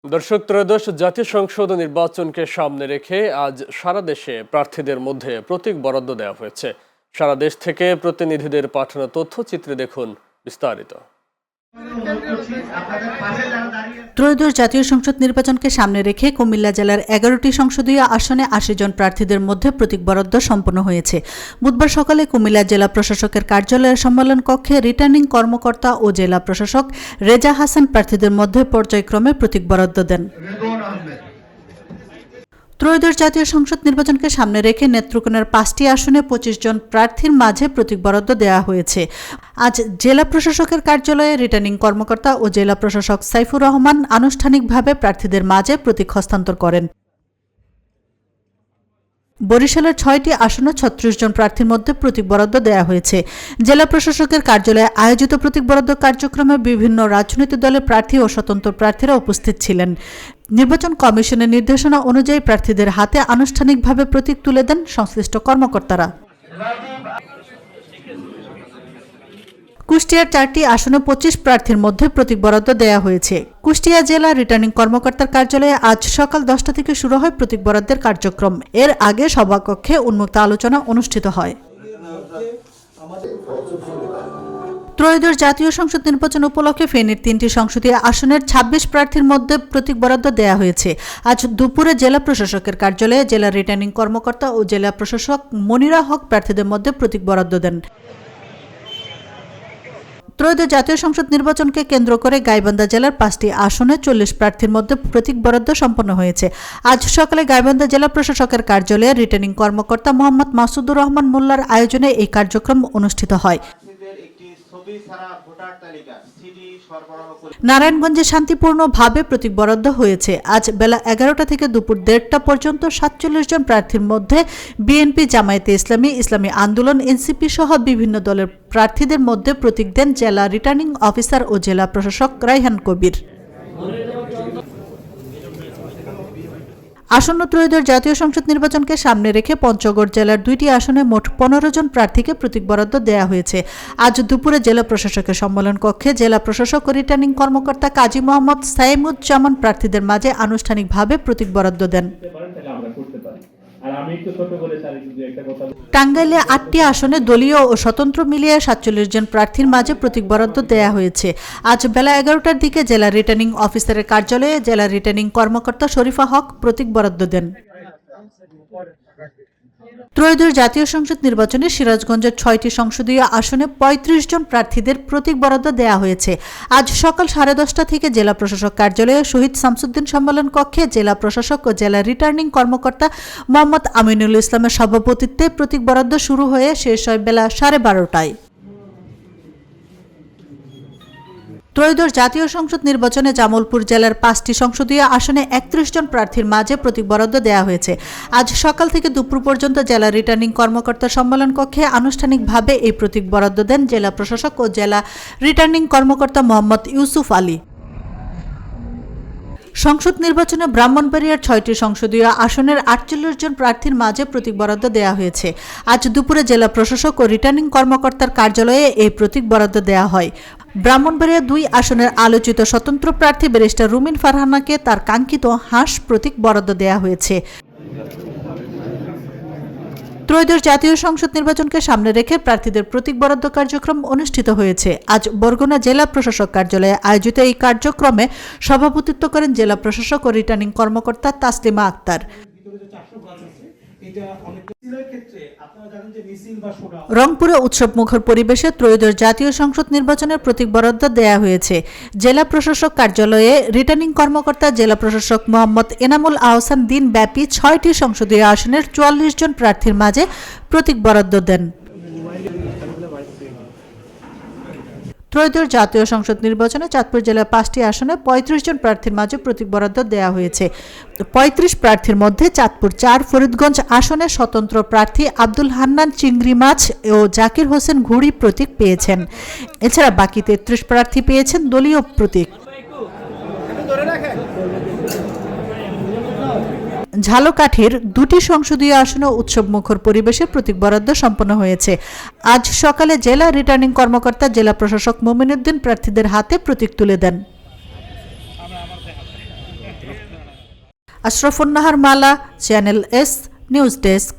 দর্শক, ত্রয়োদশ জাতীয় সংসদ নির্বাচনকে সামনে রেখে আজ সারা দেশে প্রার্থীদের মধ্যে প্রতীক বরাদ্দ দেওয়া হয়েছে। সারা দেশ থেকে প্রতিনিধিদের পাঠানো তথ্যচিত্রে দেখুন বিস্তারিত। ত্রয়োদশ জাতীয় সংসদ নির্বাচনকে সামনে রেখে কুমিল্লা জেলার 11টি সংসদীয় আসনে 80 জন প্রার্থীদের মধ্যে প্রতীক বরাদ্দ সম্পন্ন হয়েছে। বুধবার সকালে কুমিল্লা জেলা প্রশাসকের কার্যালয়ের সম্মেলন কক্ষে রিটার্নিং কর্মকর্তা ও জেলা প্রশাসক রেজা হাসান প্রার্থীদের মধ্যে পর্যায়ক্রমে প্রতীক বরাদ্দ দেন। ত্রয়োদশ জাতীয় সংসদ নির্বাচনকে সামনে রেখে নেত্রকোনার 5টি আসনে 25 জন প্রার্থীর মাঝে প্রতীক বরাদ্দ দেওয়া হয়েছে। আজ জেলা প্রশাসকের কার্যালয়ে রিটার্নিং কর্মকর্তা ও জেলা প্রশাসক সাইফুর রহমান আনুষ্ঠানিকভাবে প্রার্থীদের মাঝে প্রতীক হস্তান্তর করেন। বরিশালের 6টি আসনে 36 জন প্রার্থীর মধ্যে প্রতীক বরাদ্দ দেওয়া হয়েছে। জেলা প্রশাসকের কার্যালয়ে আয়োজিত প্রতীক বরাদ্দ কার্যক্রমে বিভিন্ন রাজনৈতিক দলের প্রার্থী ও স্বতন্ত্র প্রার্থীরা উপস্থিত ছিলেন। নির্বাচন কমিশনের নির্দেশনা অনুযায়ী প্রার্থীদের হাতে আনুষ্ঠানিকভাবে প্রতীক তুলে দেন সংশ্লিষ্ট কর্মকর্তারা। কুষ্টিয়ার 4টি আসনে 25 প্রার্থীর মধ্যে প্রতীক বরাদ্দ দেওয়া হয়েছে। কুষ্টিয়া জেলা রিটার্নিং কর্মকর্তার কার্যালয়ে আজ সকাল 10টা থেকে শুরু হয় প্রতীক বরাদ্দের কার্যক্রম। এর আগে সভাকক্ষে উন্মুক্ত আলোচনা অনুষ্ঠিত হয়। ত্রয়োদশ জাতীয় সংসদ নির্বাচন উপলক্ষে ফেনীর 3টি সংসদীয় আসনের 26 প্রার্থীর মধ্যে প্রতীক বরাদ্দ দেওয়া হয়েছে। আজ দুপুরে জেলা প্রশাসকের কার্যালয়ে জেলা রিটার্নিং কর্মকর্তা ও জেলা প্রশাসক মনিরা হক প্রার্থীদের মধ্যে প্রতীক বরাদ্দ দেন। ত্রয়োদশ জাতীয় সংসদ নির্বাচনকে কেন্দ্র করে গাইবান্ধা জেলার 5টি আসনে 40 প্রার্থীর মধ্যে প্রতীক বরাদ্দ সম্পন্ন হয়েছে। আজ সকালে গাইবান্ধা জেলা প্রশাসকের কার্যালয়ে রিটার্নিং কর্মকর্তা মোহাম্মদ মাসুদুর রহমান মোল্লার আয়োজনে এই কার্যক্রম অনুষ্ঠিত হয়। নারায়ণগঞ্জে শান্তিপূর্ণভাবে প্রতীক বরাদ্দ হয়েছে। আজ বেলা 11টা থেকে দুপুর 1:30টা পর্যন্ত 47 জন প্রার্থীর মধ্যে বিএনপি, জামায়াতে ইসলামী, ইসলামী আন্দোলন, এনসিপি সহ বিভিন্ন দলের প্রার্থীদের মধ্যে প্রতীক দেন জেলা রিটার্নিং অফিসার ও জেলা প্রশাসক রায়হান কবির। আসন্ন ত্রয়োদশ জাতীয় সংসদ নির্বাচনকে সামনে রেখে পঞ্চগড় জেলার 2টি আসনে মোট 15 জন প্রার্থীকে প্রতীক বরাদ্দ দেওয়া হয়েছে। আজ দুপুরে জেলা প্রশাসকের সম্মেলন কক্ষে জেলা প্রশাসক ও রিটার্নিং কর্মকর্তা কাজী মোহাম্মদ সাইমুজ্জামান প্রার্থীদের মাঝে আনুষ্ঠানিকভাবে প্রতীক বরাদ্দ দেন। টাঙ্গাইলে 8টি আসনে দলীয় ও স্বতন্ত্র মিলিয়ে 47 জন প্রার্থীর মাঝে প্রতীক বরাদ্দ দেওয়া হয়েছে। আজ বেলা 11টার দিকে জেলা রিটার্নিং অফিসারের কার্যালয়ে জেলা রিটার্নিং কর্মকর্তা শরীফা হক প্রতীক বরাদ্দ দেন। ত্রয়োদশ জাতীয় সংসদ নির্বাচনে সিরাজগঞ্জের 6টি সংসদীয় আসনে 35 জন প্রার্থীদের প্রতীক বরাদ্দ দেওয়া হয়েছে। আজ সকাল 10:30টা থেকে জেলা প্রশাসক কার্যালয়ে শহীদ শামসুদ্দিন সম্মেলন কক্ষে জেলা প্রশাসক ও জেলা রিটার্নিং কর্মকর্তা মোহাম্মদ আমিনুল ইসলামের সভাপতিত্বে প্রতীক বরাদ্দ শুরু হয়ে শেষ হয় বেলা 12:30টায়। ত্রয়োদশ জাতীয় সংসদ নির্বাচনে জামালপুর জেলার 5টি সংসদীয় আসনে 31 জন প্রার্থীর মাঝে প্রতীক বরাদ্দ দেওয়া হয়েছে। আজ সকাল থেকে দুপুর পর্যন্ত জেলা রিটার্নিং কর্মকর্তা সম্মেলন কক্ষে আনুষ্ঠানিকভাবে এই প্রতীক বরাদ্দ দেন জেলা প্রশাসক ও জেলা রিটার্নিং কর্মকর্তা মোহাম্মদ ইউসুফ আলী। সংসদ নির্বাচনে ব্রাহ্মণবাড়িয়ার 6টি সংসদীয় আসনের 48 জন প্রার্থীর মাঝে প্রতীক বরাদ্দ দেওয়া হয়েছে। আজ দুপুরে জেলা প্রশাসক ও রিটার্নিং কর্মকর্তার কার্যালয়ে এই প্রতীক বরাদ্দ দেওয়া হয়। ব্রাহ্মণবাড়িয়া 2 আসনের আলোচিত স্বতন্ত্র প্রার্থী ব্যারিস্টার রুমিন ফারহানাকে তার কাঙ্ক্ষিত হাঁস প্রতীক বরাদ্দ দেওয়া হয়েছে। ত্রয়োদশ জাতীয় সংসদ নির্বাচনকে সামনে রেখে প্রার্থীদের প্রতীক বরাদ্দ কার্যক্রম অনুষ্ঠিত হয়েছে। আজ বরগুনা জেলা প্রশাসক কার্যালয়ে আয়োজিত এই কার্যক্রমে সভাপতিত্ব করেন জেলা প্রশাসক ও রিটার্নিং কর্মকর্তা তাসলিমা আক্তার। রংপুরে উৎসবমুখর পরিবেশে ত্রয়োদশ জাতীয় সংসদ নির্বাচনের প্রতীক বরাদ্দ দেওয়া হয়েছে। জেলা প্রশাসক কার্যালয়ে রিটার্নিং কর্মকর্তা জেলা প্রশাসক মোহাম্মদ এনামুল আহসান দিনব্যাপী 6টি সংসদীয় আসনের 44 জন প্রার্থীর মাঝে প্রতীক বরাদ্দ দেন। ত্রয়োদশ জাতীয় সংসদ নির্বাচনে চাঁদপুর জেলার 5টি আসনে 35 জন প্রার্থীর মাঝে প্রতীক বরাদ্দ দেওয়া হয়েছে। 35 প্রার্থীর মধ্যে চাঁদপুর 4 ফরিদগঞ্জ আসনে স্বতন্ত্র প্রার্থী আব্দুল হান্নান চিংড়ি মাছ ও জাকির হোসেন ঘুড়ি প্রতীক পেয়েছেন। এছাড়া বাকি 33 প্রার্থী পেয়েছেন দলীয় প্রতীক। ঝালকাঠির 2টি সংসদীয় আসনে উৎসবমুখর পরিবেশে প্রতীক বরাদ্দ সম্পন্ন হয়েছে। আজ সকালে জেলা রিটার্নিং কর্মকর্তা জেলা প্রশাসক মোমিনুদ্দিন প্রার্থীদের হাতে প্রতীক তুলে দেন। আশরাফুন নাহার মালা, চ্যানেল এস, নিউজ ডেস্ক।